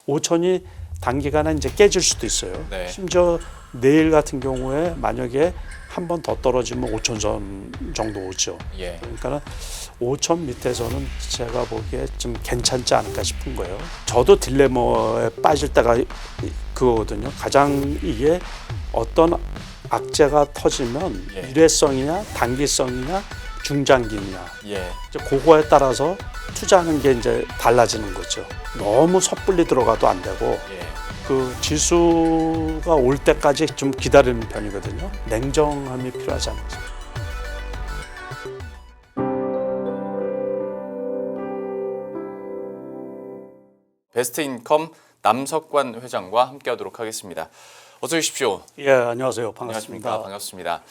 5천이 단기간에 이제 깨질 수도 있어요. 네. 심지어 내일 같은 경우에 만약에 한 번 더 떨어지면 5천 선 정도 오죠. 예. 그러니까 5천 밑에서는 제가 보기에 좀 괜찮지 않을까 싶은 거예요. 저도 딜레마에 빠질 때가 그거거든요. 가장 이게 어떤 악재가 터지면 예. 일회성이냐 단기성이냐 중장기냐 예. 이제 그거에 따라서 투자하는 게 이제 달라지는 거죠. 너무 섣불리 들어가도 안 되고 예. 그 지수가 올 때까지 좀 기다리는 편이거든요. 냉정함이 필요하지 않을까. 베스트인컴 남석관 회장과 함께하도록 하겠습니다. 어서 오십시오. 예, 안녕하세요. 반갑습니다. 안녕하십니까. 반갑습니다.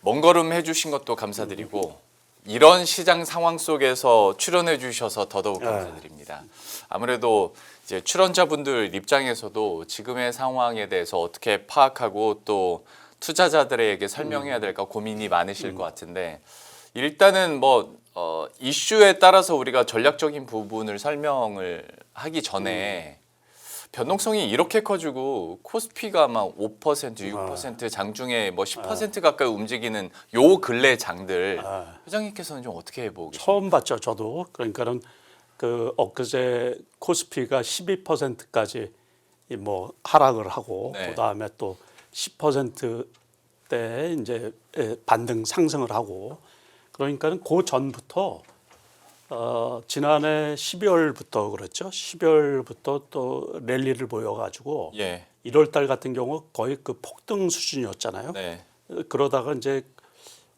먼 걸음 해주신 것도 감사드리고 이런 시장 상황 속에서 출연해 주셔서 더더욱 감사드립니다. 아무래도 이제 출연자분들 입장에서도 지금의 상황에 대해서 어떻게 파악하고 또 투자자들에게 설명해야 될까 고민이 많으실 것 같은데 일단은 이슈에 따라서 우리가 전략적인 부분을 설명을 하기 전에 변동성이 이렇게 커지고 코스피가 막 5%, 6% 장중에 10% 가까이 움직이는 요 근래 장들 회장님께서는 좀 어떻게 보고 계십니까? 처음 봤죠, 저도. 그러니까는 그 엊그제 코스피가 12%까지 하락을 하고 네. 그다음에 또 10%대 이제 반등 상승을 하고 그러니까는 그 전부터 지난해 12월부터 그랬죠. 12월부터 또 랠리를 보여가지고 예. 1월달 같은 경우 거의 그 폭등 수준이었잖아요. 네. 그러다가 이제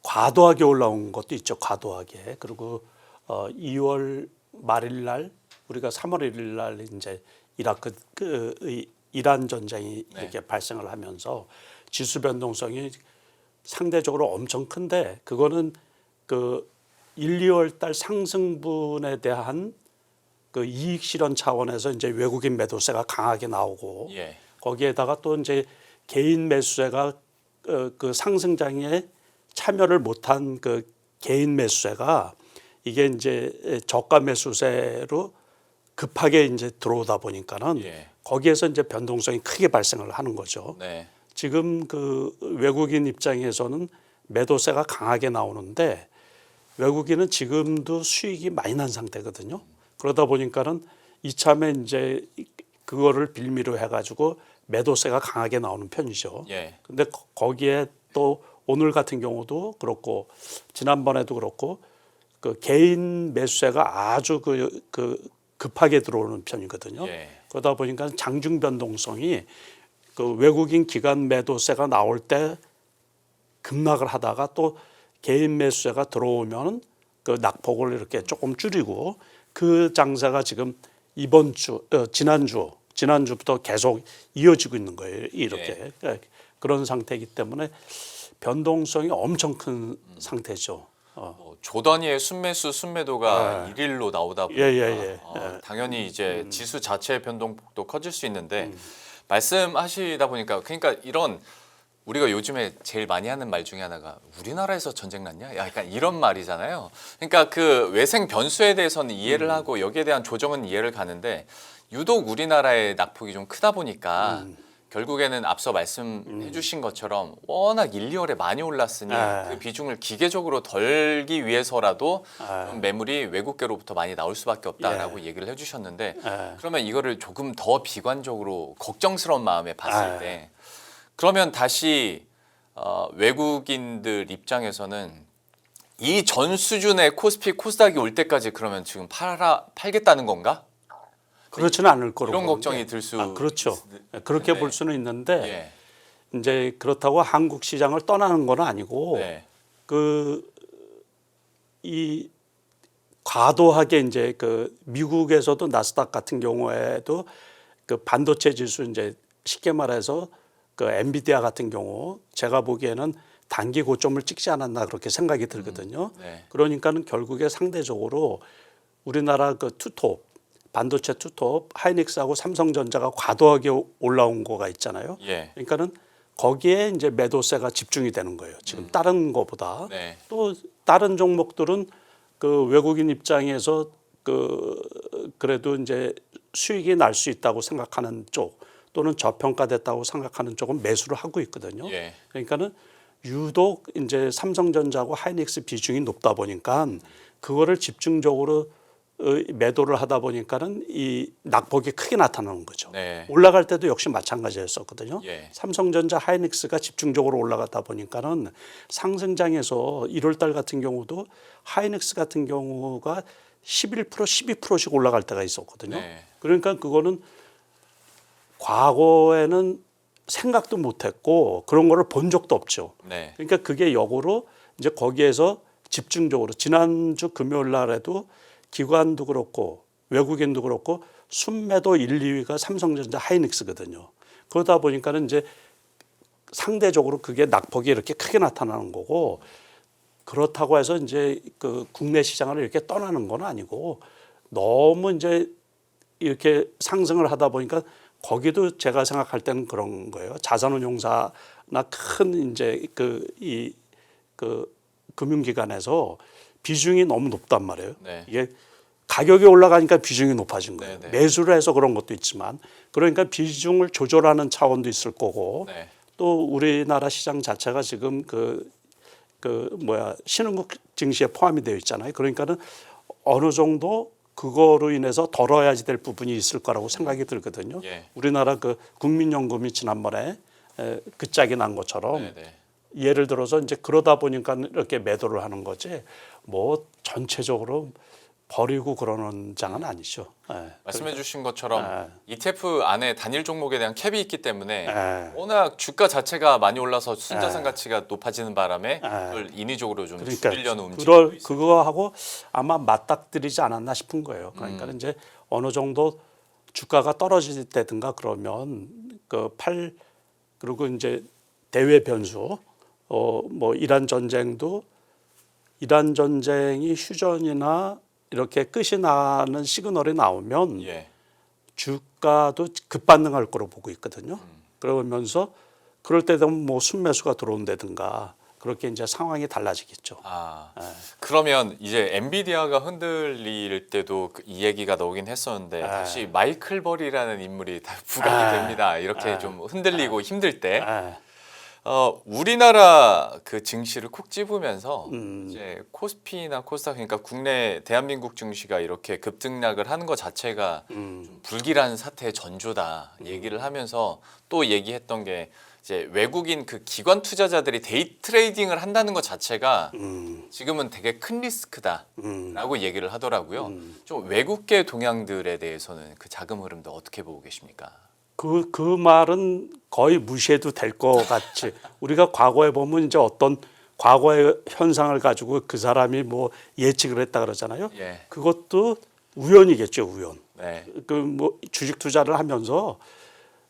과도하게 올라온 것도 있죠. 과도하게. 그리고 2월 말일 날 우리가 3월 1일 날 이제 이란 전쟁이 네. 이렇게 발생을 하면서 지수 변동성이 상대적으로 엄청 큰데 그거는 그 1, 2월 달 상승분에 대한 그 이익 실현 차원에서 이제 외국인 매도세가 강하게 나오고 예. 거기에다가 또 이제 개인 매수세가 그 상승장에 참여를 못한 그 개인 매수세가 이게 이제 저가 매수세로 급하게 이제 들어오다 보니까는 예. 거기에서 이제 변동성이 크게 발생을 하는 거죠. 네. 지금 그 외국인 입장에서는 매도세가 강하게 나오는데 외국인은 지금도 수익이 많이 난 상태거든요. 그러다 보니까는 이참에 이제 그거를 빌미로 해가지고 매도세가 강하게 나오는 편이죠. 예. 근데 거기에 또 오늘 같은 경우도 그렇고 지난번에도 그렇고 그 개인 매수세가 아주 그 급하게 들어오는 편이거든요. 예. 그러다 보니까 장중 변동성이 그 외국인 기관 매도세가 나올 때 급락을 하다가 또 개인 매수세가 들어오면 그 낙폭을 이렇게 조금 줄이고 그 장세가 지금 이번 주, 지난주부터 계속 이어지고 있는 거예요. 이렇게 그런 상태이기 때문에 변동성이 엄청 큰 상태죠. 조 단위의 순매수, 순매도가 일일로 나오다 보니까 당연히 이제 지수 자체의 변동폭도 커질 수 있는데 말씀하시다 보니까 그러니까 이런 우리가 요즘에 제일 많이 하는 말 중에 하나가 우리나라에서 전쟁 났냐? 약간 이런 말이잖아요. 그러니까 그 외생 변수에 대해서는 이해를 하고 여기에 대한 조정은 이해를 가는데 유독 우리나라의 낙폭이 좀 크다 보니까 결국에는 앞서 말씀해 주신 것처럼 워낙 1, 2월에 많이 올랐으니 그 비중을 기계적으로 덜기 위해서라도 좀 매물이 외국계로부터 많이 나올 수밖에 없다라고 얘기를 해 주셨는데 그러면 이거를 조금 더 비관적으로 걱정스러운 마음에 봤을 때 그러면 다시 외국인들 입장에서는 이 전 수준의 코스피 코스닥이 올 때까지 그러면 지금 팔겠다는 건가? 그렇지는 않을 거로 이런 걱정이 들 수 그렇죠. 그렇게 볼 수는 있는데 이제 그렇다고 한국 시장을 떠나는 건 아니고 이 과도하게 이제 그 미국에서도 나스닥 같은 경우에도 그 반도체 지수 이제 쉽게 말해서 그 엔비디아 같은 경우 제가 보기에는 단기 고점을 찍지 않았나 그렇게 생각이 들거든요. 그러니까는 결국에 상대적으로 우리나라 그 투톱 반도체 투톱 하이닉스하고 삼성전자가 과도하게 올라온 거가 있잖아요. 그러니까는 거기에 이제 매도세가 집중이 되는 거예요. 지금 다른 거보다 또 다른 종목들은 그 외국인 입장에서 그래도 이제 수익이 날 수 있다고 생각하는 쪽 또는 저평가됐다고 생각하는 쪽은 매수를 하고 있거든요. 예. 그러니까는 유독 이제 삼성전자하고 하이닉스 비중이 높다 보니까 그거를 집중적으로 매도를 하다 보니까는 이 낙폭이 크게 나타나는 거죠. 네. 올라갈 때도 역시 마찬가지였었거든요. 예. 삼성전자, 하이닉스가 집중적으로 올라가다 보니까는 상승장에서 1월 달 같은 경우도 하이닉스 같은 경우가 11%, 12%씩 올라갈 때가 있었거든요. 네. 그러니까 그거는 과거에는 생각도 못했고 그런 거를 본 적도 없죠. 네. 그러니까 그게 역으로 이제 거기에서 집중적으로 지난주 금요일 날에도 기관도 그렇고 외국인도 그렇고 순매도 1, 2위가 삼성전자, 하이닉스거든요. 그러다 보니까는 이제 상대적으로 그게 낙폭이 이렇게 크게 나타나는 거고 그렇다고 해서 이제 그 국내 시장을 이렇게 떠나는 건 아니고 너무 이제 이렇게 상승을 하다 보니까 거기도 제가 생각할 때는 그런 거예요. 자산운용사나 큰 이제 그 금융기관에서 비중이 너무 높단 말이에요. 네. 이게 가격이 올라가니까 비중이 높아진 거예요. 네, 네. 매수를 해서 그런 것도 있지만 그러니까 비중을 조절하는 차원도 있을 거고 네. 또 우리나라 시장 자체가 지금 신흥국 증시에 포함이 되어 있잖아요. 그러니까는 어느 정도 그거로 인해서 덜어야지 될 부분이 있을 거라고 생각이 들거든요. 예. 우리나라 그 국민연금이 지난번에 그 짝이 난 것처럼 네, 네. 예를 들어서 이제 그러다 보니까 이렇게 매도를 하는 거지 뭐 전체적으로 버리고 그러는 장은 아니죠. 말씀해 주신 것처럼 ETF 안에 단일 종목에 대한 캡이 있기 때문에 워낙 주가 자체가 많이 올라서 순자산 가치가 높아지는 바람에 그걸 인위적으로 좀 줄이려는 움직임도 있습니다. 그거하고 아마 맞닥뜨리지 않았나 싶은 거예요. 그러니까 이제 어느 정도 주가가 떨어질 때든가 그러면 그리고 이제 대외 변수 뭐 이란 전쟁이 휴전이나 이렇게 끝이 나는 시그널이 나오면 예. 주가도 급반등할 거로 보고 있거든요. 그러면서 그럴 때 되면 뭐 순매수가 들어온다든가 그렇게 이제 상황이 달라지겠죠. 그러면 이제 엔비디아가 흔들릴 때도 이 얘기가 나오긴 했었는데 다시 마이클 버리라는 인물이 다 부각이 됩니다. 이렇게 좀 흔들리고 힘들 때 우리나라 그 증시를 콕 집으면서 이제 코스피나 코스닥 그러니까 국내 대한민국 증시가 이렇게 급등락을 하는 것 자체가 좀 불길한 사태의 전조다 얘기를 하면서 또 얘기했던 게 이제 외국인 그 기관 투자자들이 데이 트레이딩을 한다는 것 자체가 지금은 되게 큰 리스크다라고 얘기를 하더라고요. 좀 외국계 동향들에 대해서는 그 자금 흐름도 어떻게 보고 계십니까? 그 말은 거의 무시해도 될 것 같이 우리가 과거에 보면 이제 어떤 과거의 현상을 가지고 그 사람이 뭐 예측을 했다 그러잖아요. 예. 그것도 우연이겠죠, 우연. 네. 그 뭐 주식 투자를 하면서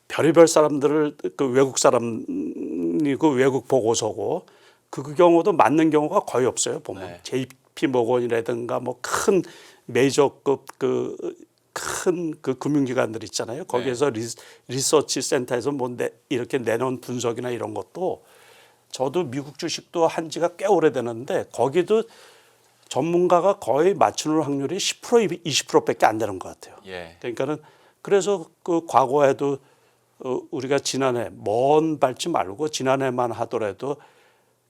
별의별 사람들을 그 외국 사람이고 외국 보고서고 그 경우도 맞는 경우가 거의 없어요. 보면 네. JP 모건이라든가 뭐 큰 메이저급 큰 금융기관들 있잖아요. 거기에서 리서치 센터에서 이렇게 내놓은 분석이나 이런 것도 저도 미국 주식도 한 지가 꽤 오래되는데 거기도 전문가가 거의 맞추는 확률이 10% 20%밖에 안 되는 것 같아요. 예. 그러니까는 그래서 그 과거에도 우리가 지난해 먼 밟지 말고 지난해만 하더라도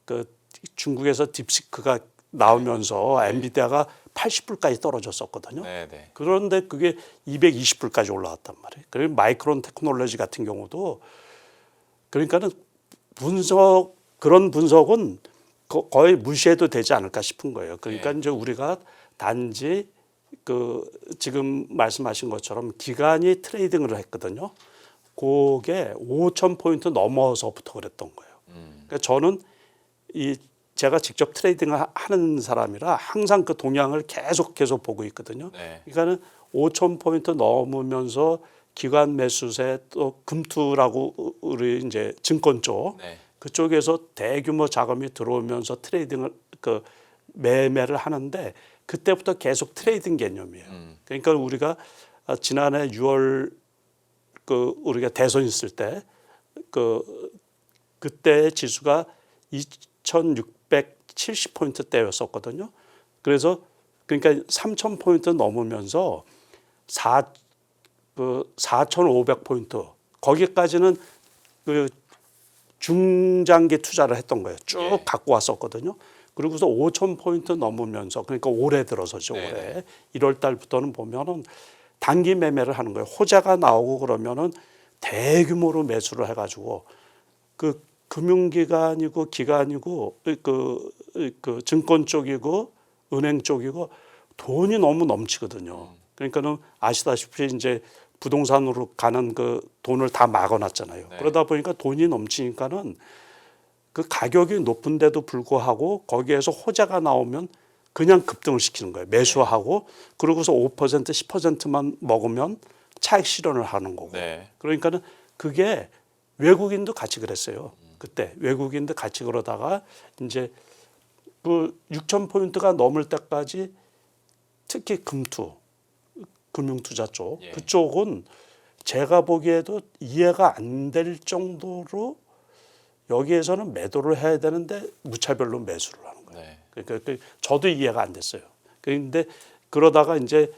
그 중국에서 딥시크가 나오면서 엔비디아가 80불까지 떨어졌었거든요. 네네. 그런데 그게 220불까지 올라왔단 말이에요. 그리고 마이크론 테크놀로지 같은 경우도 그러니까는 그런 분석은 거의 무시해도 되지 않을까 싶은 거예요. 그러니까 이제 우리가 단지 지금 말씀하신 것처럼 기간이 트레이딩을 했거든요. 그게 5,000포인트 넘어서부터 그랬던 거예요. 그러니까 저는 제가 직접 트레이딩을 하는 사람이라 항상 그 동향을 계속 보고 있거든요. 네. 그러니까는 5,000포인트 넘으면서 기관 매수세 또 금투라고 우리 이제 증권 쪽 네. 그쪽에서 대규모 자금이 들어오면서 트레이딩을 매매를 하는데 그때부터 계속 트레이딩 개념이에요. 그러니까 우리가 지난해 6월 우리가 대선 있을 때 그때 지수가 2,670포인트대였었거든요. 그러니까 3,000포인트 넘으면서 그 4,500포인트 거기까지는 그 중장기 투자를 했던 거예요. 쭉 예. 갖고 왔었거든요. 그리고서 5,000포인트 넘으면서 그러니까 올해 들어서죠. 네네. 올해 1월 달부터는 보면은 단기 매매를 하는 거예요. 호재가 나오고 그러면은 대규모로 매수를 해가지고 그 금융기관이고 기관이고 그 증권 쪽이고 은행 쪽이고 돈이 너무 넘치거든요. 그러니까는 아시다시피 이제 부동산으로 가는 그 돈을 다 막아놨잖아요. 네. 그러다 보니까 돈이 넘치니까는 그 가격이 높은데도 불구하고 거기에서 호재가 나오면 그냥 급등을 시키는 거예요. 매수하고 그러고서 5% 10%만 먹으면 차익 실현을 하는 거고. 네. 그러니까는 그게 외국인도 같이 그랬어요. 그때 외국인도 같이 그러다가 이제 그 6,000포인트가 넘을 때까지 특히 금융투자 쪽 예. 그쪽은 제가 보기에도 이해가 안 될 정도로 여기에서는 매도를 해야 되는데 무차별로 매수를 하는 거예요. 네. 그러니까 저도 이해가 안 됐어요. 그런데 그러다가 이제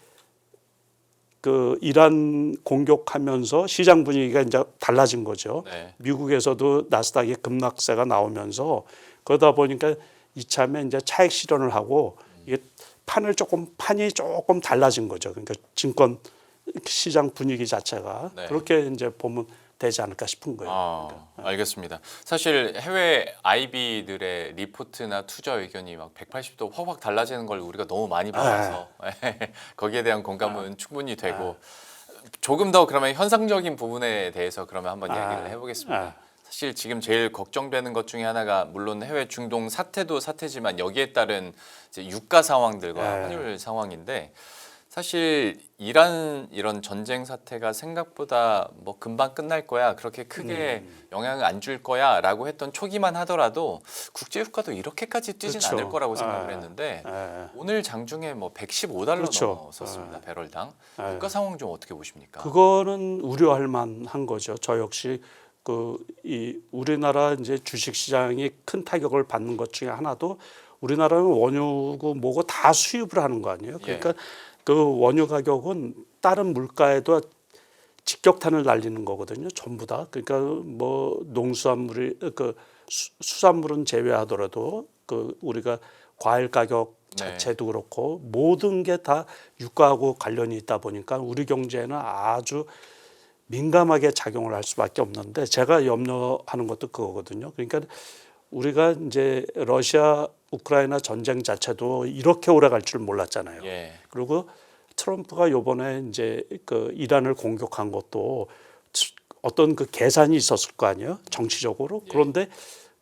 그 이란 공격하면서 시장 분위기가 이제 달라진 거죠. 네. 미국에서도 나스닥의 급락세가 나오면서 그러다 보니까 이참에 이제 차익 실현을 하고 이게 판이 조금 달라진 거죠. 그러니까 증권 시장 분위기 자체가 네. 그렇게 이제 보면 되지 않을까 싶은 거예요. 아, 알겠습니다. 사실 해외 IB들의 리포트나 투자 의견이 막 180도 확확 달라지는 걸 우리가 너무 많이 봐서 거기에 대한 공감은 충분히 되고 조금 더 그러면 현상적인 부분에 대해서 그러면 한번 이야기를 해보겠습니다. 사실 지금 제일 걱정되는 것 중에 하나가 물론 해외 중동 사태도 사태지만 여기에 따른 이제 유가 상황들과 환율 상황인데 사실 이런 전쟁 사태가 생각보다 뭐 금방 끝날 거야 그렇게 크게 영향을 안 줄 거야라고 했던 초기만 하더라도 국제 유가도 이렇게까지 뛰진 그렇죠. 않을 거라고 생각을 했는데 오늘 장중에 뭐 115달러 그렇죠. 넘었었습니다. 배럴당. 유가 상황 좀 어떻게 보십니까? 그거는 우려할 만한 거죠. 저 역시 이 우리나라 이제 주식 시장이 큰 타격을 받는 것 중에 하나도 우리나라는 원유고 뭐고 다 수입을 하는 거 아니에요. 그러니까 그 원유 가격은 다른 물가에도 직격탄을 날리는 거거든요. 전부 다. 그러니까 뭐 농수산물이 수산물은 제외하더라도 우리가 과일 가격 자체도 그렇고 모든 게 다 유가하고 관련이 있다 보니까 우리 경제에는 아주 민감하게 작용을 할 수밖에 없는데 제가 염려하는 것도 그거거든요. 그러니까 우리가 이제 러시아 우크라이나 전쟁 자체도 이렇게 오래 갈 줄 몰랐잖아요. 예. 그리고 트럼프가 요번에 이제 그 이란을 공격한 것도 어떤 그 계산이 있었을 거 아니에요. 정치적으로. 그런데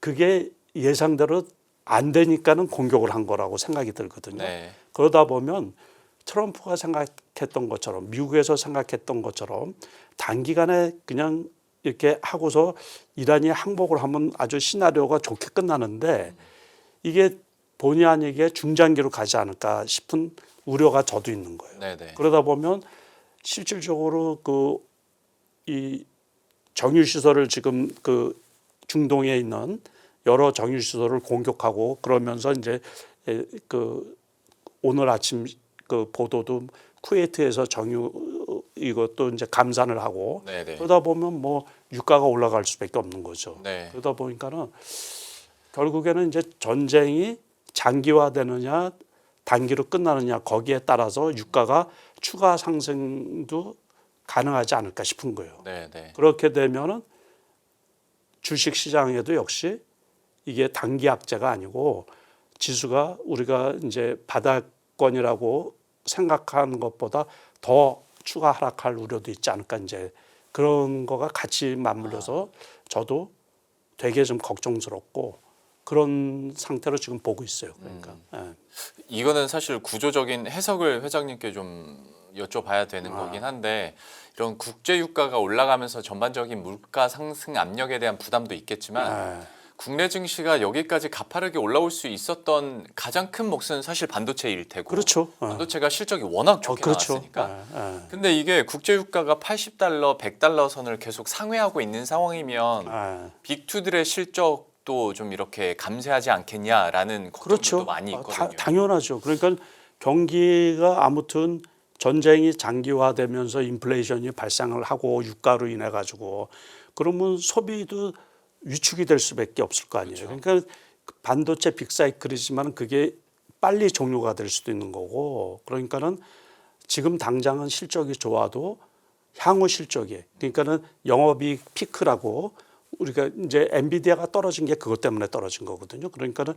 그게 예상대로 안 되니까는 공격을 한 거라고 생각이 들거든요. 네. 그러다 보면 트럼프가 생각했던 것처럼 미국에서 생각했던 것처럼 단기간에 그냥 이렇게 하고서 이란이 항복을 하면 아주 시나리오가 좋게 끝나는데 이게 본의 아니게 중장기로 가지 않을까 싶은 우려가 저도 있는 거예요. 네네. 그러다 보면 실질적으로 이 정유 시설을 지금 그 중동에 있는 여러 정유 시설을 공격하고 그러면서 이제 그 오늘 아침 그 보도도 쿠웨이트에서 정유 이것도 이제 감산을 하고 네네. 그러다 보면 뭐 유가가 올라갈 수밖에 없는 거죠. 네. 그러다 보니까는 결국에는 이제 전쟁이 장기화되느냐 단기로 끝나느냐 거기에 따라서 유가가 추가 상승도 가능하지 않을까 싶은 거예요. 네네. 그렇게 되면은 주식 시장에도 역시 이게 단기 악재가 아니고 지수가 우리가 이제 바닥권이라고 생각하는 것보다 더 추가 하락할 우려도 있지 않을까 이제 그런 거가 같이 맞물려서 저도 되게 좀 걱정스럽고 그런 상태로 지금 보고 있어요. 그러니까 이거는 사실 구조적인 해석을 회장님께 좀 여쭤봐야 되는 거긴 한데 이런 국제 유가가 올라가면서 전반적인 물가 상승 압력에 대한 부담도 있겠지만 국내 증시가 여기까지 가파르게 올라올 수 있었던 가장 큰 몫은 사실 반도체일 테고 그렇죠. 반도체가 실적이 워낙 좋게 그렇죠. 나왔으니까 근데 이게 국제 유가가 80달러, 100달러 선을 계속 상회하고 있는 상황이면 빅2들의 실적도 좀 이렇게 감쇄하지 않겠냐라는 걱정도 그렇죠. 많이 있거든요. 당연하죠. 그러니까 경기가 아무튼 전쟁이 장기화되면서 인플레이션이 발생을 하고 유가로 인해 가지고 그러면 소비도 위축이 될 수밖에 없을 거 아니에요. 그렇죠. 그러니까 반도체 빅사이클이지만 그게 빨리 종료가 될 수도 있는 거고 그러니까는 지금 당장은 실적이 좋아도 향후 실적이 그러니까는 영업이익 피크라고 우리가 이제 엔비디아가 떨어진 게 그것 때문에 떨어진 거거든요. 그러니까는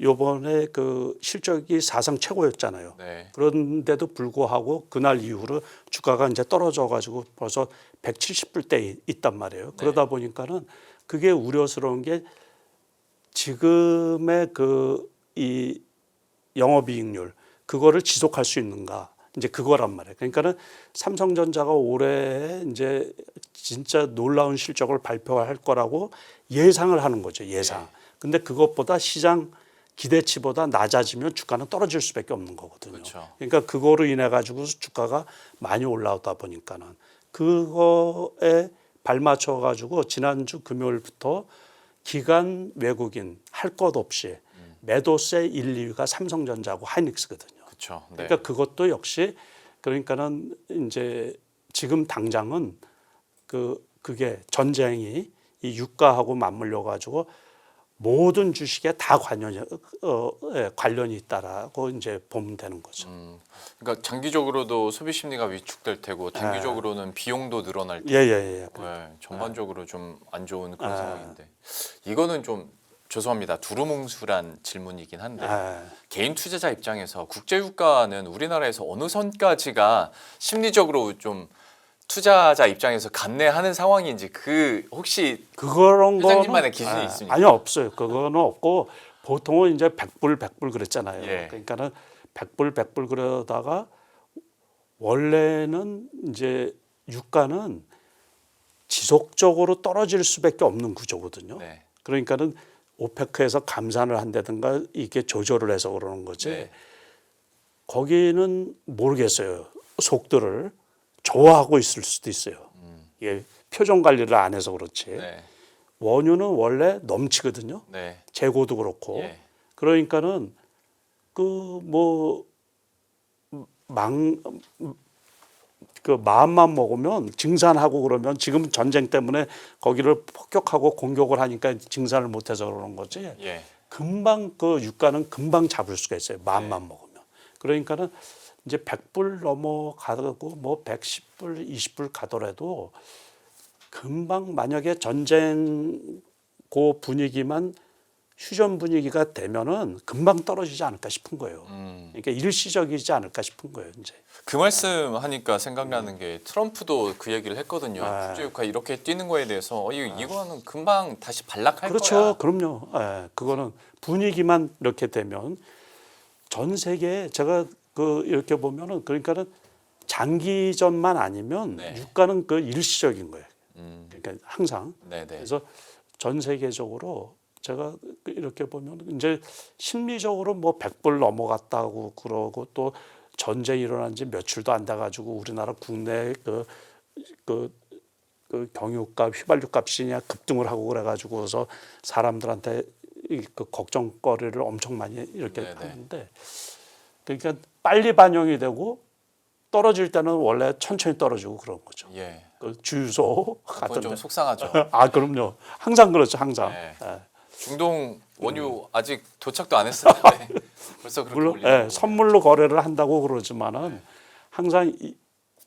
요번에 그 실적이 사상 최고였잖아요. 네. 그런데도 불구하고 그날 이후로 주가가 이제 떨어져 가지고 벌써 170불대에 있단 말이에요. 그러다 보니까는 그게 우려스러운 게 지금의 그 이 영업이익률 그거를 지속할 수 있는가 이제 그거란 말이에요. 그러니까는 삼성전자가 올해 이제 진짜 놀라운 실적을 발표할 거라고 예상을 하는 거죠. 예상. 근데 그것보다 시장 기대치보다 낮아지면 주가는 떨어질 수밖에 없는 거거든요. 그렇죠. 그러니까 그거로 인해 가지고 주가가 많이 올라오다 보니까는 그거에 발맞춰 가지고 지난주 금요일부터 기관 외국인 할 것 없이 매도세 1, 2위가 삼성전자하고 하이닉스거든요. 그렇죠. 네. 그러니까 그것도 역시 그러니까는 이제 지금 당장은 그게 전쟁이 이 유가하고 맞물려 가지고 모든 주식에 다 관련이 있다라고 이제 보면 되는 거죠. 그러니까 장기적으로도 소비 심리가 위축될 테고 단기적으로는 비용도 늘어날 테고 예예예. 네, 전반적으로 좀 안 좋은 그런 상황인데 이거는 좀 죄송합니다. 두루뭉술한 질문이긴 한데 개인 투자자 입장에서 국제유가는 우리나라에서 어느 선까지가 심리적으로 좀 투자자 입장에서 감내하는 상황인지 그 혹시 그런 회장님만의 기준이 있습니까? 아니요 없어요. 그거는 없고 보통은 이제 100불 그랬잖아요. 예. 그러니까는 100불 그러다가 원래는 이제 유가는 지속적으로 떨어질 수밖에 없는 구조거든요. 네. 그러니까는 오페크에서 감산을 한다든가 이게 조절을 해서 그러는 거지. 네. 거기는 모르겠어요. 속도를 좋아하고 있을 수도 있어요. 이게 표정 관리를 안 해서 그렇지. 네. 원유는 원래 넘치거든요. 네. 재고도 그렇고. 예. 그러니까는 그 마음만 먹으면 증산하고 그러면 지금 전쟁 때문에 거기를 폭격하고 공격을 하니까 증산을 못해서 그러는 거지. 예. 금방 그 유가는 금방 잡을 수가 있어요. 마음만 먹으면. 그러니까는 이제 100불 넘어가고 뭐 110불, 20불 가더라도 금방 만약에 전쟁 그 분위기만 휴전 분위기가 되면은 금방 떨어지지 않을까 싶은 거예요. 그러니까 일시적이지 않을까 싶은 거예요, 이제. 그 말씀 하니까 생각나는 게 트럼프도 그 얘기를 했거든요. 국제유가 이렇게 뛰는 거에 대해서 이거는 금방 다시 반락할 그렇죠. 거야. 그럼요. 예, 그거는 분위기만 이렇게 되면 전 세계 제가 이렇게 보면은 그러니까는 장기전만 아니면 네. 유가는 그 일시적인 거예요. 그러니까 항상. 네네. 그래서 전 세계적으로 제가 이렇게 보면 이제 심리적으로 뭐 100불 넘어갔다고 그러고 또 전쟁이 일어난 지 며칠도 안 돼 가지고 우리나라 국내 그 경유값, 휘발유 값이 그냥 급등을 하고 그래 가지고서 사람들한테 그 걱정거리를 엄청 많이 이렇게 네네. 하는데 그러니까 빨리 반영이 되고 떨어질 때는 원래 천천히 떨어지고 그런 거죠. 예. 그 주유소 그건 같은 좀 데. 속상하죠. 아, 그럼요. 항상 그렇죠, 항상. 네. 예. 중동 원유 아직 도착도 안 했었는데 벌써 그렇게 물론 올리는 선물로 거래를 한다고 그러지만은 항상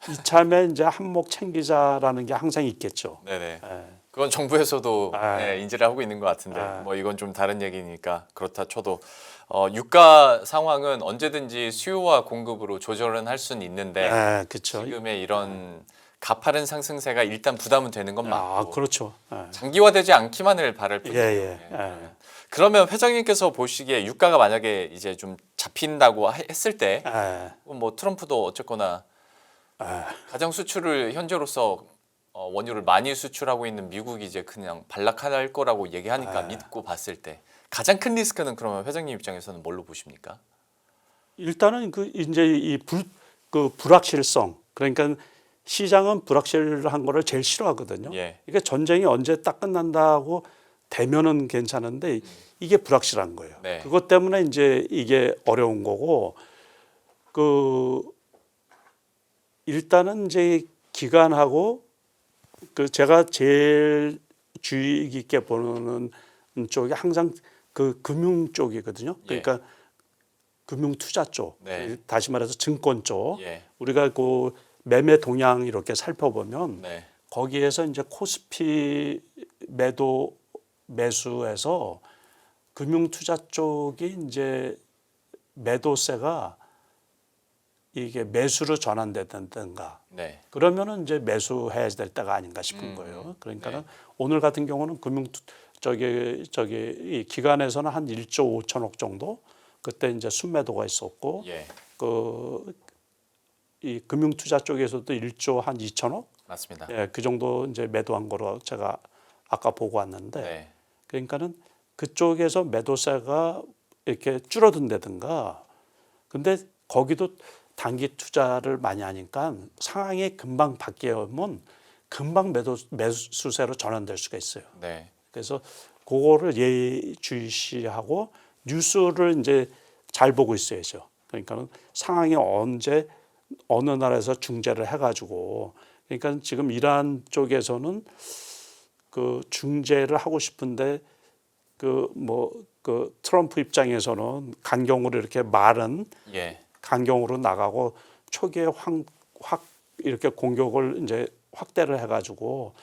이참에 이제 한몫 챙기자라는 게 항상 있겠죠. 네네. 예. 그건 정부에서도 아. 인지를 하고 있는 것 같은데 아. 뭐 이건 좀 다른 얘기니까 그렇다 쳐도 유가 상황은 언제든지 수요와 공급으로 조절은 할 수는 있는데 그렇죠. 지금의 이런 가파른 상승세가 일단 부담은 되는 건 맞고 아, 그렇죠. 장기화되지 않기만을 바랄 뿐이에요. 예. 그러면 회장님께서 보시기에 유가가 만약에 이제 좀 잡힌다고 했을 때 뭐 트럼프도 어쨌거나 가장 수출을 현재로서 원유를 많이 수출하고 있는 미국이 이제 그냥 반락할 거라고 얘기하니까 믿고 봤을 때 가장 큰 리스크는 그러면 회장님 입장에서는 뭘로 보십니까? 일단은 이제 불확실성. 그러니까 시장은 불확실한 거를 제일 싫어하거든요. 예. 이게 전쟁이 언제 딱 끝난다고 되면은 괜찮은데 이게 불확실한 거예요. 네. 그것 때문에 이제 이게 어려운 거고 일단은 이제 기관하고 그 제가 제일 주의 깊게 보는 쪽이 항상 그 금융 쪽이거든요. 그러니까 금융 투자 쪽, 네. 다시 말해서 증권 쪽. 예. 우리가 그 매매 동향 이렇게 살펴보면 네. 거기에서 이제 코스피 매도 매수에서 금융 투자 쪽이 이제 매도세가 이게 매수로 전환되든가 네. 그러면은 이제 매수해야 될 때가 아닌가 싶은 거예요. 그러니까는 네. 오늘 같은 경우는 저기 이 기관에서는 한 1조 5천억 정도 그때 이제 순매도가 있었고 예. 그 이 금융 투자 쪽에서도 1조 한 2천억 맞습니다. 예, 그 정도 이제 매도한 거로 제가 아까 보고 왔는데 네. 그러니까는 그쪽에서 매도세가 이렇게 줄어든다든가 근데 거기도 단기 투자를 많이 하니까 상황이 금방 바뀌면 금방 매수세로 전환될 수가 있어요. 네. 그래서 그거를 예의주시하고 뉴스를 이제 잘 보고 있어야죠. 그러니까는 상황이 언제 어느 나라에서 중재를 해가지고 그러니까 지금 이란 쪽에서는 그 중재를 하고 싶은데 그 트럼프 입장에서는 강경으로 이렇게 말은 예. 강경으로 나가고 초기에 확 이렇게 공격을 이제 확대를 해가지고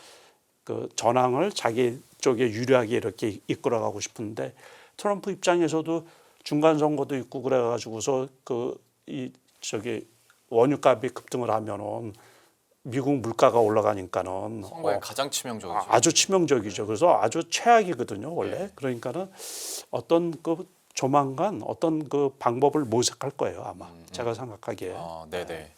그 전황을 자기 쪽에 유리하게 이렇게 이끌어가고 싶은데 트럼프 입장에서도 중간 선거도 있고 그래가지고서 원유값이 급등을 하면은 미국 물가가 올라가니까는 선거에 가장 치명적이죠. 아주 치명적이죠. 그래서 아주 최악이거든요, 원래. 네. 그러니까는 어떤 그 조만간 어떤 그 방법을 모색할 거예요, 아마. 제가 생각하기에. 네네.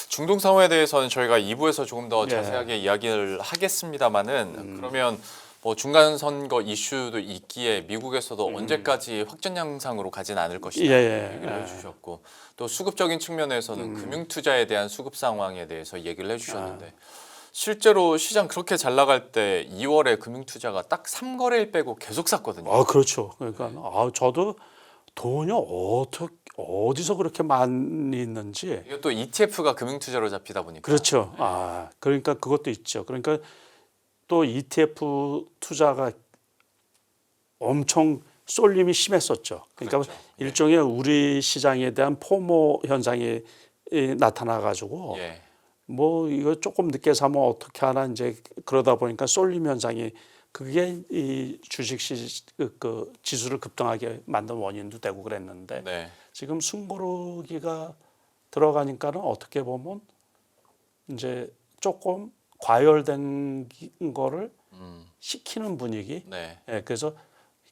중동 상황에 대해서는 저희가 2부에서 조금 더 예. 자세하게 이야기를 하겠습니다만은 그러면 뭐 중간 선거 이슈도 있기에 미국에서도 언제까지 확전 양상으로 가진 않을 것이다 얘기를 해주셨고 또 수급적인 측면에서는 금융 투자에 대한 수급 상황에 대해서 얘기를 해주셨는데 실제로 시장 그렇게 잘 나갈 때 2월에 금융 투자가 딱 3거래일 빼고 계속 샀거든요. 그렇죠. 그러니까 저도 돈이 어디서 그렇게 많이 있는지. 이게 또 ETF가 금융 투자로 잡히다 보니까 그렇죠. 그러니까 그것도 있죠. 그러니까 또 ETF 투자가 엄청 쏠림이 심했었죠. 그러니까 그렇죠. 일종의 우리 시장에 대한 포모 현상이 나타나 가지고 예. 뭐 이거 조금 늦게 사면 어떻게 하나 이제 그러다 보니까 쏠림 현상이 그게 이 주식 그 지수를 급등하게 만든 원인도 되고 그랬는데 네. 지금 숨고르기가 들어가니까는 어떻게 보면 이제 조금 과열된 거를 시키는 분위기. 네. 예, 그래서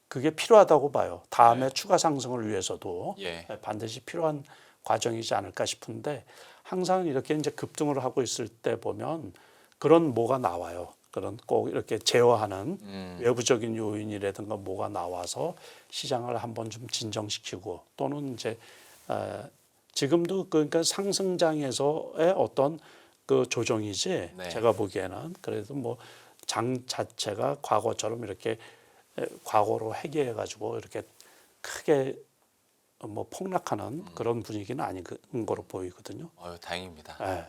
그게 필요하다고 봐요. 다음에 네. 추가 상승을 위해서도 예. 반드시 필요한 과정이지 않을까 싶은데 항상 이렇게 이제 급등을 하고 있을 때 보면 그런 뭐가 나와요. 그런 꼭 이렇게 제어하는 외부적인 요인이라든가 뭐가 나와서 시장을 한번 좀 진정시키고 또는 이제 지금도 그러니까 상승장에서의 어떤 그 조정이지 네. 제가 보기에는 그래도 뭐 장 자체가 과거처럼 이렇게 과거로 회귀해 가지고 이렇게 크게 뭐 폭락하는 그런 분위기는 아닌 거로 보이거든요. 다행입니다. 예.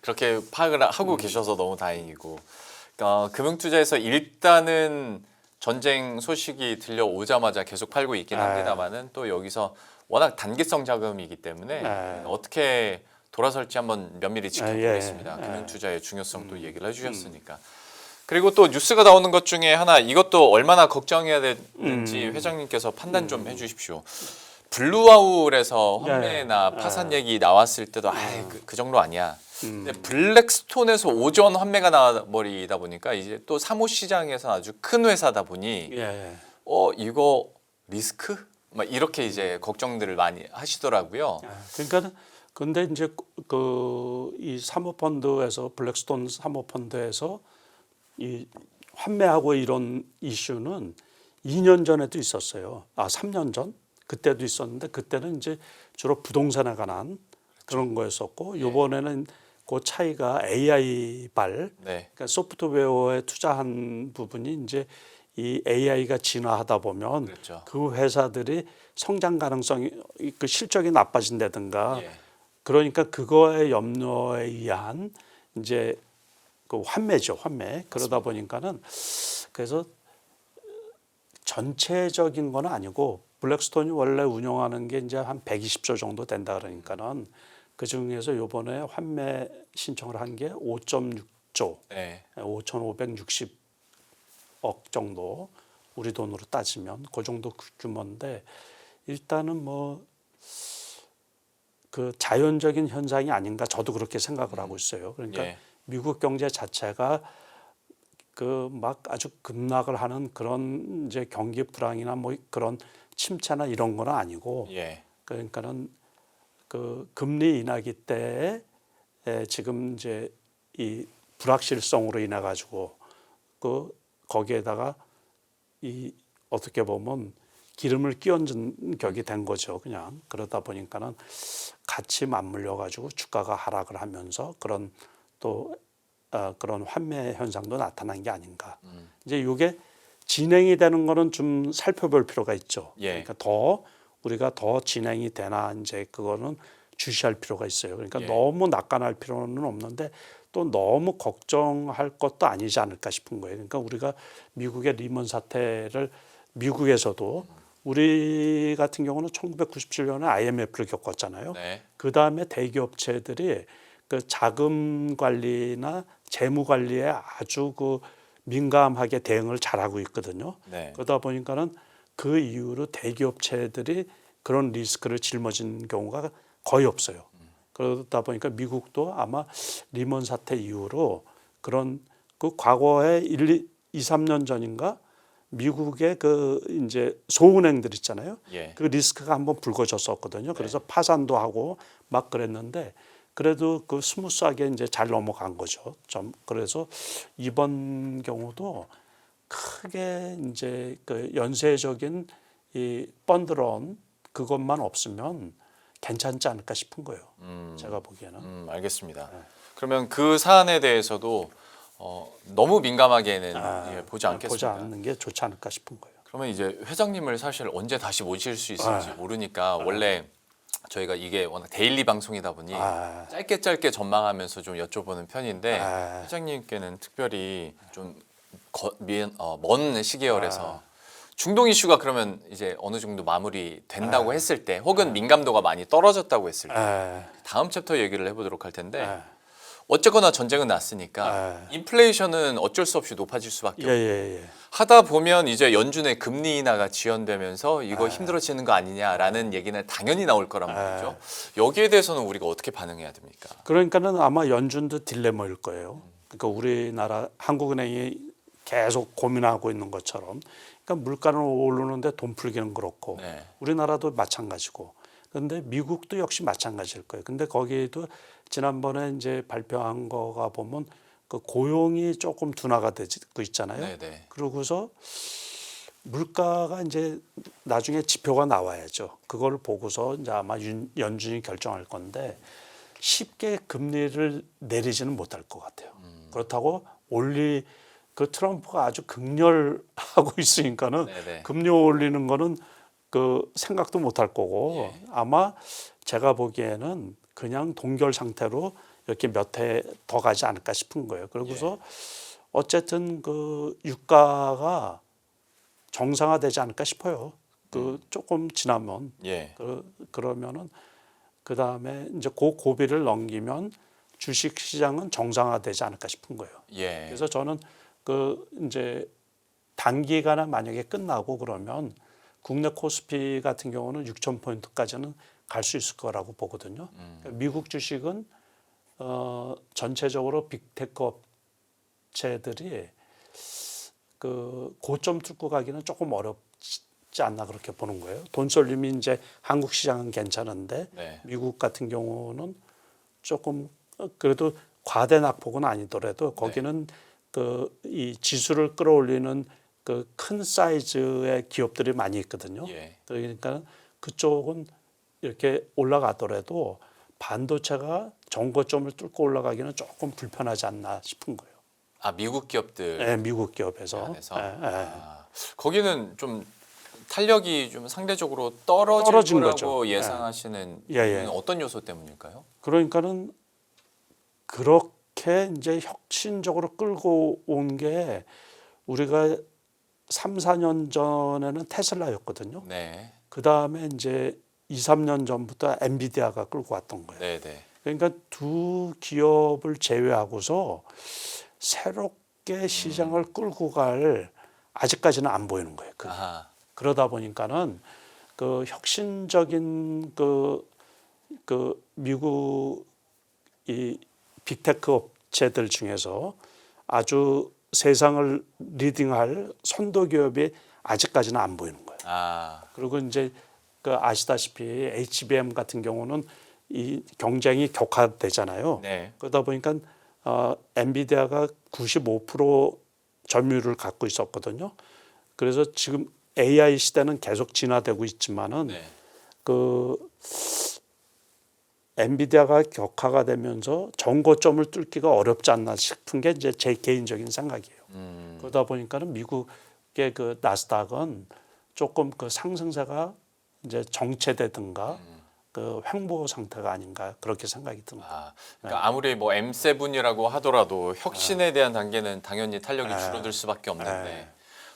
그렇게 파악을 하고 계셔서 너무 다행이고 금융투자에서 일단은 전쟁 소식이 들려오자마자 계속 팔고 있긴 합니다만은 또 여기서 워낙 단기성 자금이기 때문에 어떻게 돌아설지 한번 면밀히 지켜보겠습니다. 금융투자의 중요성도 얘기를 해주셨으니까. 그리고 또 뉴스가 나오는 것 중에 하나 이것도 얼마나 걱정해야 되는지 회장님께서 판단 좀 해주십시오. 블루아울에서 환매나 파산 얘기 나왔을 때도 그 정도 아니야. 근데 블랙스톤에서 오전 환매가 나버리다 보니까 이제 또 사모 시장에서 아주 큰 회사다 보니 이거 리스크? 막 이렇게 이제 걱정들을 많이 하시더라고요. 그러니까 근데 이제 이 사모펀드에서 블랙스톤 사모펀드에서 이 환매하고 이런 이슈는 2년 전에도 있었어요. 3년 전 그때도 있었는데 그때는 이제 주로 부동산에 관한 그런 거였었고 이번에는 그 차이가 AI발 그러니까 소프트웨어에 투자한 부분이 이제 이 AI가 진화하다 보면 그 회사들이 성장 가능성이 그 실적이 나빠진다든가 그러니까 그거의 염려에 의한 이제 그 환매죠, 환매. 그러다 보니까는 그래서 전체적인 건 아니고 블랙스톤이 원래 운영하는 게 이제 한 120조 정도 된다 그러니까는 그 중에서 요번에 환매 신청을 한 게 5.6조, 네. 5,560억 정도 우리 돈으로 따지면 그 정도 규모인데 일단은 뭐 그 자연적인 현상이 아닌가 저도 그렇게 생각을 하고 있어요. 그러니까 예. 미국 경제 자체가 그 막 아주 급락을 하는 그런 이제 경기 불황이나 뭐 그런 침체나 이런 건 아니고 예. 그러니까는 그 금리 인하기 때에 지금 이제 이 불확실성으로 인해 가지고 그 거기에다가 이 어떻게 보면 기름을 끼얹은 격이 된 거죠. 그냥 그러다 보니까는 같이 맞물려 가지고 주가가 하락을 하면서 그런 또 그런 환매 현상도 나타난 게 아닌가. 이제 이게 진행이 되는 거는 좀 살펴볼 필요가 있죠. 예. 그러니까 더 우리가 더 진행이 되나 이제 그거는 주시할 필요가 있어요. 그러니까 예. 너무 낙관할 필요는 없는데 또 너무 걱정할 것도 아니지 않을까 싶은 거예요. 그러니까 우리가 미국의 리먼 사태를 미국에서도 우리 같은 경우는 1997년에 IMF를 겪었잖아요. 네. 그 다음에 대기업체들이 그 자금 관리나 재무 관리에 아주 그 민감하게 대응을 잘하고 있거든요. 네. 그러다 보니까는 그 이후로 대기업체들이 그런 리스크를 짊어진 경우가 거의 없어요. 그러다 보니까 미국도 아마 리먼 사태 이후로 그런 그 과거에 2, 3년 전인가 미국의 그 이제 소은행들 있잖아요. 예. 그 리스크가 한번 불거졌었거든요. 그래서 파산도 하고 막 그랬는데 그래도 그 스무스하게 이제 잘 넘어간 거죠. 좀 그래서 이번 경우도 크게 이제 그 연쇄적인 이 펀드런 그것만 없으면 괜찮지 않을까 싶은 거예요. 제가 보기에는. 알겠습니다. 그러면 그 사안에 대해서도 너무 민감하게는 예, 보지 않겠습니다. 보지 않는 게 좋지 않을까 싶은 거예요. 그러면 이제 회장님을 사실 언제 다시 모실 수 있을지 모르니까 원래 저희가 이게 워낙 데일리 방송이다 보니 짧게 전망하면서 좀 여쭤보는 편인데 회장님께는 특별히 좀 먼 시계열에서 중동 이슈가 그러면 이제 어느 정도 마무리 된다고 했을 때 혹은 민감도가 많이 떨어졌다고 했을 때 다음 챕터 얘기를 해보도록 할 텐데 어쨌거나 전쟁은 났으니까 인플레이션은 어쩔 수 없이 높아질 수밖에 없고 하다 보면 이제 연준의 금리 인하가 지연되면서 이거 힘들어지는 거 아니냐라는 얘기는 당연히 나올 거란 말이죠. 여기에 대해서는 우리가 어떻게 반응해야 됩니까? 그러니까는 아마 연준도 딜레마일 거예요. 그러니까 우리나라 한국은행이 계속 고민하고 있는 것처럼 그러니까 물가는 오르는데 돈 풀기는 그렇고 네. 우리나라도 마찬가지고 그런데 미국도 역시 마찬가지일 거예요. 근데 거기에도 지난번에 이제 발표한 거가 보면 그 고용이 조금 둔화가 되고 있잖아요. 네네. 그러고서 물가가 이제 나중에 지표가 나와야죠. 그걸 보고서 이제 아마 연준이 결정할 건데 쉽게 금리를 내리지는 못할 것 같아요. 그렇다고 그 트럼프가 아주 극렬하고 있으니까는 네네. 금리 올리는 거는 그 생각도 못할 거고 아마 제가 보기에는 그냥 동결 상태로 이렇게 몇 해 더 가지 않을까 싶은 거예요. 그러고서 어쨌든 그 유가가 정상화되지 않을까 싶어요. 그 조금 지나면 그러면은 그 다음에 이제 그 고비를 넘기면 주식 시장은 정상화되지 않을까 싶은 거예요. 그래서 저는 그 이제 단기간에 만약에 끝나고 그러면 국내 코스피 같은 경우는 6,000포인트까지는 갈 수 있을 거라고 보거든요. 미국 주식은 전체적으로 빅테크 업체들이 그 고점 뚫고 가기는 조금 어렵지 않나 그렇게 보는 거예요. 돈 쏠림이 이제 한국 시장은 괜찮은데 미국 같은 경우는 조금 그래도 과대 낙폭은 아니더라도 거기는 그 이 지수를 끌어올리는 그 큰 사이즈의 기업들이 많이 있거든요. 그러니까 그쪽은 이렇게 올라가더라도 반도체가 정고점을 뚫고 올라가기는 조금 불편하지 않나 싶은 거예요. 아 미국 기업들. 네, 미국 기업에서. 거기는 좀 탄력이 좀 상대적으로 떨어질 떨어진 거라고 거죠. 예상하시는 예, 예. 이유는 어떤 요소 때문일까요? 그러니까는 그렇게 이제 혁신적으로 끌고 온 게 우리가 3, 4년 전에는 테슬라였거든요. 네, 그 다음에 이제 2, 3년 전부터 엔비디아가 끌고 왔던 거예요. 네, 네. 그러니까 두 기업을 제외하고서 새롭게 시장을 끌고 갈 아직까지는 안 보이는 거예요. 아하, 그러다 보니까는 그 혁신적인 그 미국 이 빅테크 업체들 중에서 아주 세상을 리딩할 선도 기업이 아직까지는 안 보이는 거예요. 아, 그리고 이제 그 아시다시피 HBM 같은 경우는 이 경쟁이 격화되잖아요. 네, 그러다 보니까 엔비디아가 95% 점유율을 갖고 있었거든요. 그래서 지금 AI 시대는 계속 진화되고 있지만은 네. 그 엔비디아가 격화가 되면서 정고점을 뚫기가 어렵지 않나 싶은 게 이제 제 개인적인 생각이에요. 그러다 보니까는 미국의 그 나스닥은 조금 그 상승세가 이제 정체되든가 그 횡보 상태가 아닌가 그렇게 생각이 듭니다. 아, 그러니까 아무리 뭐 M7이라고 하더라도 혁신에 대한 단계는 당연히 탄력이 줄어들 수밖에 없는데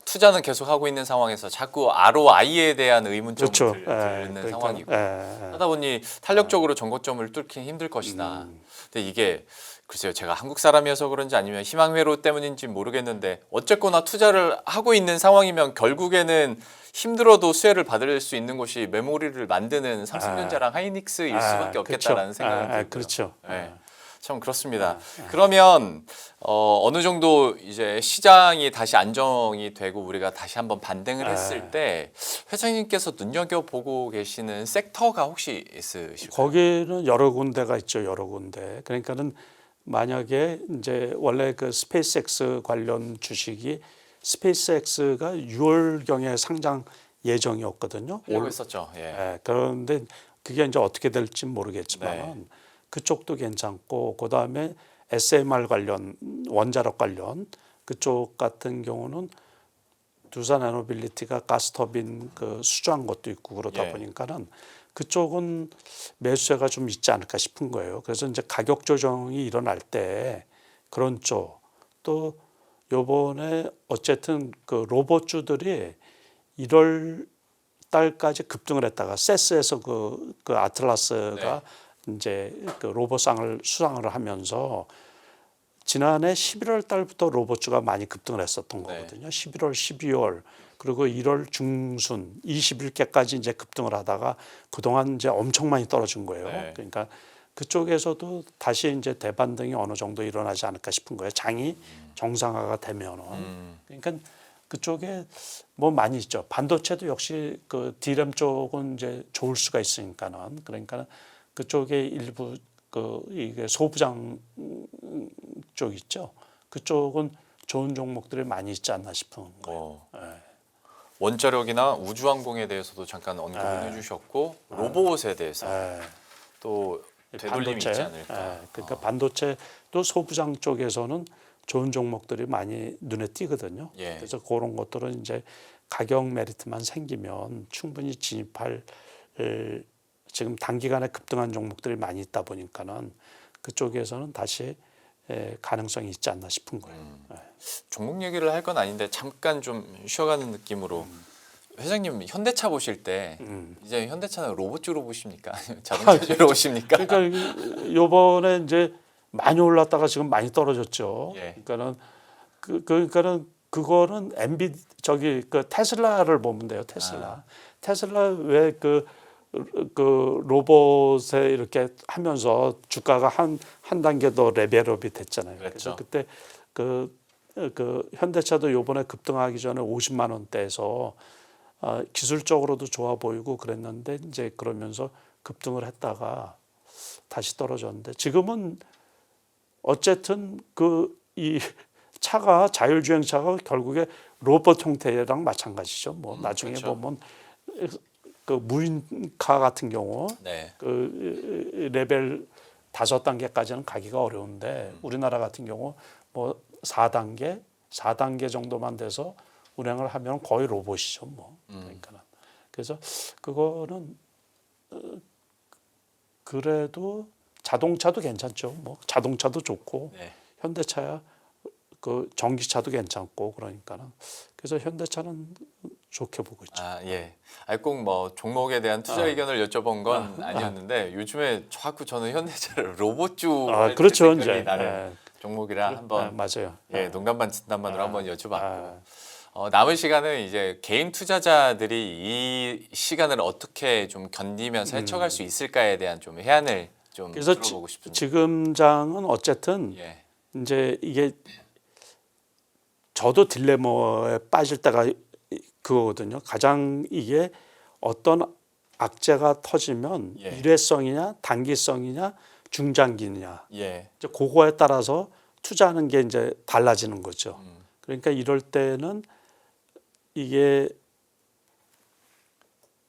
투자는 계속 하고 있는 상황에서 자꾸 ROI에 대한 의문점을 그렇죠. 드는 그러니까, 상황이고 하다 보니 탄력적으로 정고점을 뚫긴 힘들 것이다. 근데 이게 글쎄요, 제가 한국 사람이어서 그런지 아니면 희망회로 때문인지 모르겠는데 어쨌거나 투자를 하고 있는 상황이면 결국에는 힘들어도 수혜를 받을 수 있는 곳이 메모리를 만드는 삼성전자랑 하이닉스일 수밖에 없겠다라는 생각은 들고요. 그렇죠. 네. 참 그렇습니다. 그러면 어느 정도 이제 시장이 다시 안정이 되고 우리가 다시 한번 반등을 했을 때 회장님께서 눈여겨보고 계시는 섹터가 혹시 있으실까요? 거기는 여러 군데가 있죠. 여러 군데. 그러니까는 만약에 이제 원래 그 스페이스X 관련 주식이 스페이스X가 6월경에 상장 예정이었거든요. 하려고 했었죠. 예. 예, 그런데 그게 이제 어떻게 될지 모르겠지만 네. 그쪽도 괜찮고 그 다음에 SMR 관련 원자력 관련 그쪽 같은 경우는 두산 에너빌리티가 가스터빈 그 수주한 것도 있고 그러다 예. 보니까는 그쪽은 매수세가 좀 있지 않을까 싶은 거예요. 그래서 이제 가격 조정이 일어날 때 그런 쪽 또 요번에 어쨌든 그 로봇주들이 1월 달까지 급등을 했다가 세스에서 그 아틀라스가 이제 그 로봇상을 수상을 하면서 지난해 11월 달부터 로봇주가 많이 급등을 했었던 거거든요. 11월, 12월 그리고 1월 중순 20일께까지 이제 급등을 하다가 그동안 이제 엄청 많이 떨어진 거예요. 네. 그러니까 그쪽에서도 다시 이제 대반등이 어느 정도 일어나지 않을까 싶은 거예요. 장이 정상화가 되면은. 그러니까 그쪽에 뭐 많이 있죠. 반도체도 역시 그 D램 쪽은 이제 좋을 수가 있으니까는 그러니까 그쪽에 일부 그 이게 소부장 쪽 있죠. 그쪽은 좋은 종목들이 많이 있지 않나 싶은 거예요. 원자력이나 우주항공에 대해서도 잠깐 언급을 해주셨고 로봇에 대해서 또 되돌림이 있지 않을까. 그러니까 반도체도 소부장 쪽에서는 좋은 종목들이 많이 눈에 띄거든요. 예. 그래서 그런 것들은 이제 가격 메리트만 생기면 충분히 진입할 지금 단기간에 급등한 종목들이 많이 있다 보니까는 그쪽에서는 다시 가능성이 있지 않나 싶은 거예요. 종목 얘기를 할 건 아닌데 잠깐 좀 쉬어가는 느낌으로 회장님 현대차 보실 때 이제 현대차는 로봇주로 보십니까? 아니면 자동차주로 보십니까? 그러니까 요번에 이제 많이 올랐다가 지금 많이 떨어졌죠. 예. 그러니까는 그러니까는 그거는 저기 그 테슬라를 보면 돼요. 테슬라 왜 그 로봇에 이렇게 하면서 주가가 한 단계 더 레벨업이 됐잖아요. 그랬죠. 그래서 그때 그 현대차도 요번에 급등하기 전에 50만 원대에서 기술적으로도 좋아 보이고 그랬는데 이제 그러면서 급등을 했다가 다시 떨어졌는데 지금은 어쨌든 이 차가 자율주행차가 결국에 로봇 형태랑 마찬가지죠. 뭐 나중에 그렇죠. 보면 그 무인카 같은 경우 네. 그 레벨 5단계까지는 가기가 어려운데 우리나라 같은 경우 뭐 4단계 정도만 돼서 운행을 하면 거의 로봇이죠. 뭐 그러니까 그래서 그거는 그래도 자동차도 괜찮죠. 뭐 자동차도 좋고 네. 현대차야 그 전기차도 괜찮고 그러니까는 그래서 현대차는 좋게 보고 있죠. 아, 예. 아니 꼭뭐 종목에 대한 투자 의견을 여쭤본 건 아니었는데 요즘에 자꾸 저는 현대차를 로봇주 할 때 그렇죠. 생각이 이제 나는 종목이라 한번 맞아요. 예, 농담 반 진담반으로 한번 여쭤봤고 아, 남은 시간은 이제 개인 투자자들이 이 시간을 어떻게 좀 견디면서 헤쳐갈 수 있을까에 대한 좀 해안을 좀 그래서 들어보고 싶습니다. 지금 장은 어쨌든 예. 이제 이게 저도 딜레마에 빠질 때가 그거거든요. 가장 이게 어떤 악재가 터지면 예. 일회성이냐 단기성이냐 중장기냐 예. 이제 그거에 따라서 투자하는 게 이제 달라지는 거죠. 그러니까 이럴 때는 이게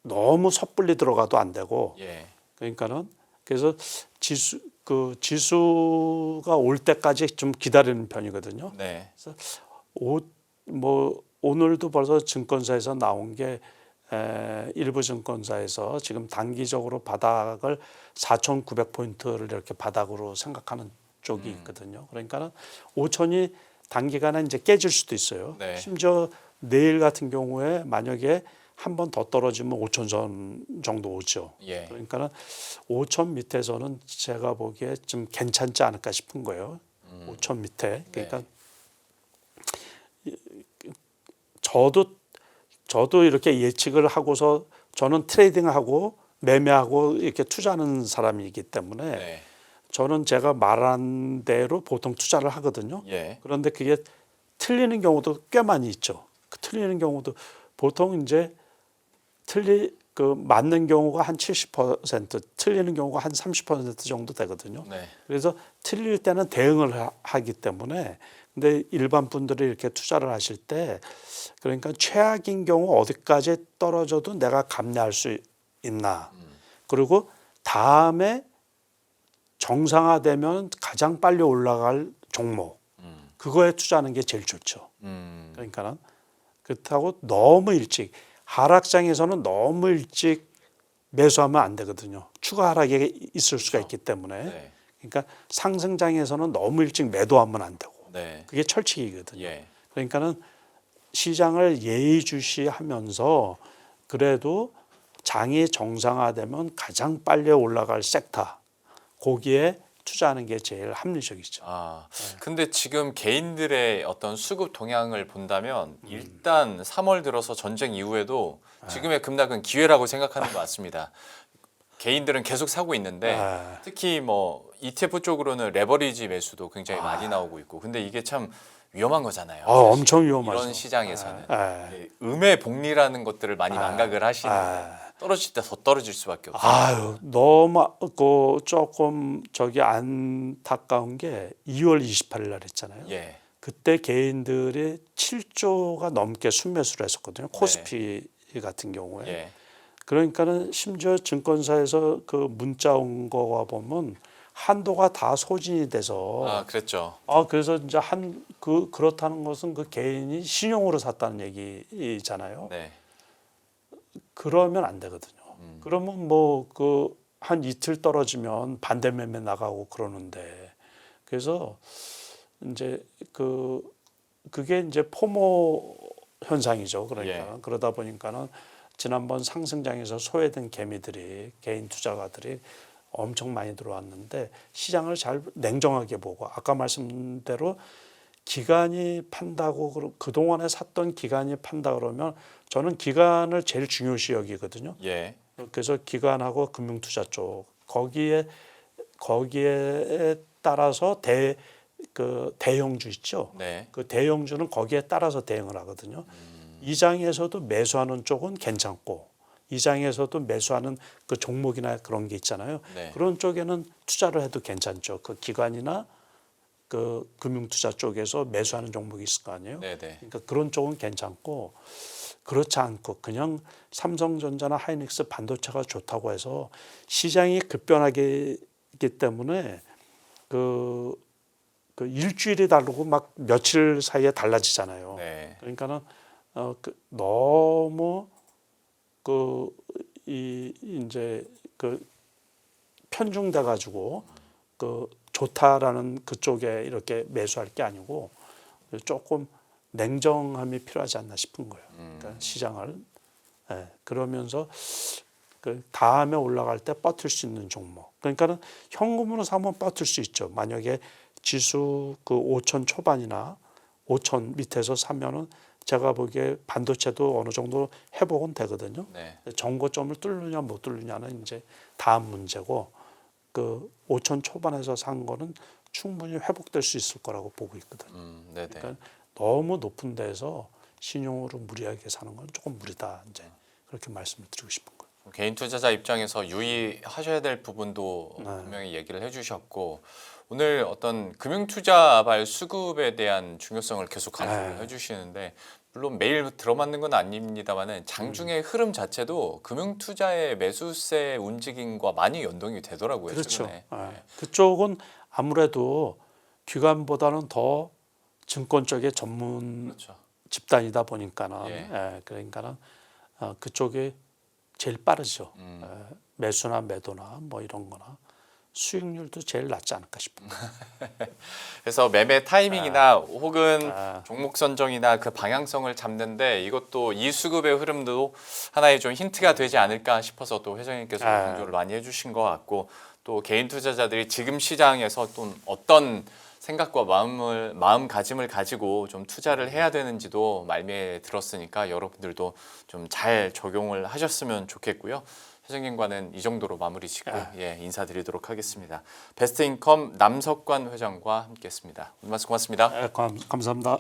너무 섣불리 들어가도 안 되고 예. 그러니까는 그래서 지수가 올 때까지 좀 기다리는 편이거든요. 네. 뭐 오늘도 벌써 증권사에서 나온 게 일부 증권사에서 지금 단기적으로 바닥을 4,900포인트를 이렇게 바닥으로 생각하는 쪽이 있거든요. 그러니까는 5천이 단기간에 이제 깨질 수도 있어요. 네. 심지어 내일 같은 경우에 만약에 한 번 더 떨어지면 5천선 정도 오죠. 예. 그러니까는 5천 밑에서는 제가 보기에 좀 괜찮지 않을까 싶은 거예요. 5천 밑에. 그러니까 저도 이렇게 예측을 하고서 저는 트레이딩하고 매매하고 이렇게 투자하는 사람이기 때문에 네. 저는 제가 말한 대로 보통 투자를 하거든요. 예. 그런데 그게 틀리는 경우도 꽤 많이 있죠. 그 틀리는 경우도 보통 이제 맞는 경우가 한 70%, 틀리는 경우가 한 30% 정도 되거든요. 네. 그래서 틀릴 때는 대응을 하기 때문에 근데 일반 분들이 이렇게 투자를 하실 때 그러니까 최악인 경우 어디까지 떨어져도 내가 감내할 수 있나 그리고 다음에 정상화되면 가장 빨리 올라갈 종목 그거에 투자하는 게 제일 좋죠. 그러니까는 그렇다고 너무 일찍 하락장에서는 너무 일찍 매수하면 안 되거든요. 추가 하락이 있을 수가 있기 때문에 네. 그러니까 상승장에서는 너무 일찍 매도하면 안 되고 네. 그게 철칙이거든요. 예. 그러니까는 시장을 예의주시하면서 그래도 장이 정상화되면 가장 빨리 올라갈 섹터 거기에 투자하는 게 제일 합리적이죠. 아, 근데 지금 개인들의 어떤 수급 동향을 본다면 일단 3월 들어서 전쟁 이후에도 지금의 급락은 기회라고 생각하는 것 같습니다. 개인들은 계속 사고 있는데 특히 뭐 ETF 쪽으로는 레버리지 매수도 굉장히 많이 나오고 있고 근데 이게 참 위험한 거잖아요. 사실. 엄청 위험하죠. 이런 시장에서는 예, 음의 복리라는 것들을 많이 망각을 하시는데 떨어질 때 더 떨어질 수밖에 없어요. 아유 너무 조금 저기 안타까운 게 2월 28일 날 했잖아요. 예. 그때 개인들이 7조가 넘게 순매수를 했었거든요. 코스피 같은 경우에. 예. 그러니까는 심지어 증권사에서 그 문자 온 거와 보면 한도가 다 소진이 돼서 아, 그랬죠. 그래서 이제 그렇다는 것은 그 개인이 신용으로 샀다는 얘기잖아요. 네. 그러면 안 되거든요. 그러면 뭐 그 한 이틀 떨어지면 반대 매매 나가고 그러는데 그래서 이제 그게 이제 포모 현상이죠. 그러니까 그러다 보니까는 지난번 상승장에서 소외된 개미들이 개인 투자가들이 엄청 많이 들어왔는데 시장을 잘 냉정하게 보고 아까 말씀대로 기관이 판다고 그동안에 샀던 기관이 판다 그러면 저는 기관을 제일 중요시 여기거든요. 예. 그래서 기관하고 금융투자 쪽 거기에 따라서 대형주 있죠. 네. 그 대형주는 거기에 따라서 대응을 하거든요. 이 장에서도 매수하는 쪽은 괜찮고 이 장에서도 매수하는 그 종목이나 그런 게 있잖아요. 네. 그런 쪽에는 투자를 해도 괜찮죠. 그 기관이나 그 금융투자 쪽에서 매수하는 종목이 있을 거 아니에요. 네, 네. 그러니까 그런 쪽은 괜찮고 그렇지 않고 그냥 삼성전자나 하이닉스 반도체가 좋다고 해서 시장이 급변하기 때문에 그 일주일이 다르고 막 며칠 사이에 달라지잖아요. 네. 그러니까는 너무 이제 편중돼 가지고 좋다라는 그쪽에 이렇게 매수할 게 아니고 조금 냉정함이 필요하지 않나 싶은 거예요. 그러니까 시장을 그러면서 다음에 올라갈 때 버틸 수 있는 종목. 그러니까는 현금으로 사면 버틸 수 있죠. 만약에 지수 5천 초반이나 5천 밑에서 사면은 제가 보기에 반도체도 어느 정도 회복은 되거든요. 네. 정고점을 뚫느냐 못 뚫느냐는 이제 다음 문제고 5천 초반에서 산 거는 충분히 회복될 수 있을 거라고 보고 있거든요. 네네. 그러니까 너무 높은 데서 신용으로 무리하게 사는 건 조금 무리다. 이제 그렇게 말씀을 드리고 싶은 거예요. 개인 투자자 입장에서 유의하셔야 될 부분도 분명히 얘기를 해주셨고 오늘 어떤 금융투자발 수급에 대한 중요성을 계속 강조를 해주시는데 물론 매일 들어맞는 건 아닙니다만은 장중의 흐름 자체도 금융투자의 매수세 움직임과 많이 연동이 되더라고요. 그렇죠. 최근에. 그쪽은 아무래도 기관보다는 더 증권 쪽의 전문 그렇죠. 집단이다 보니까는 그러니까는 그쪽이 제일 빠르죠. 매수나 매도나 뭐 이런 거나 수익률도 제일 낮지 않을까 싶습니다. 그래서 매매 타이밍이나 혹은 종목 선정이나 그 방향성을 잡는데 이것도 이 수급의 흐름도 하나의 좀 힌트가 되지 않을까 싶어서 또 회장님께서 강조를 많이 해주신 것 같고 또 개인 투자자들이 지금 시장에서 또 어떤 생각과 마음가짐을 가지고 좀 투자를 해야 되는지도 말미에 들었으니까 여러분들도 좀 잘 적용을 하셨으면 좋겠고요. 회장님과는 이 정도로 마무리 짓고 인사드리도록 하겠습니다. 베스트인컴 남석관 회장과 함께했습니다. 오늘 말씀 고맙습니다. 감사합니다.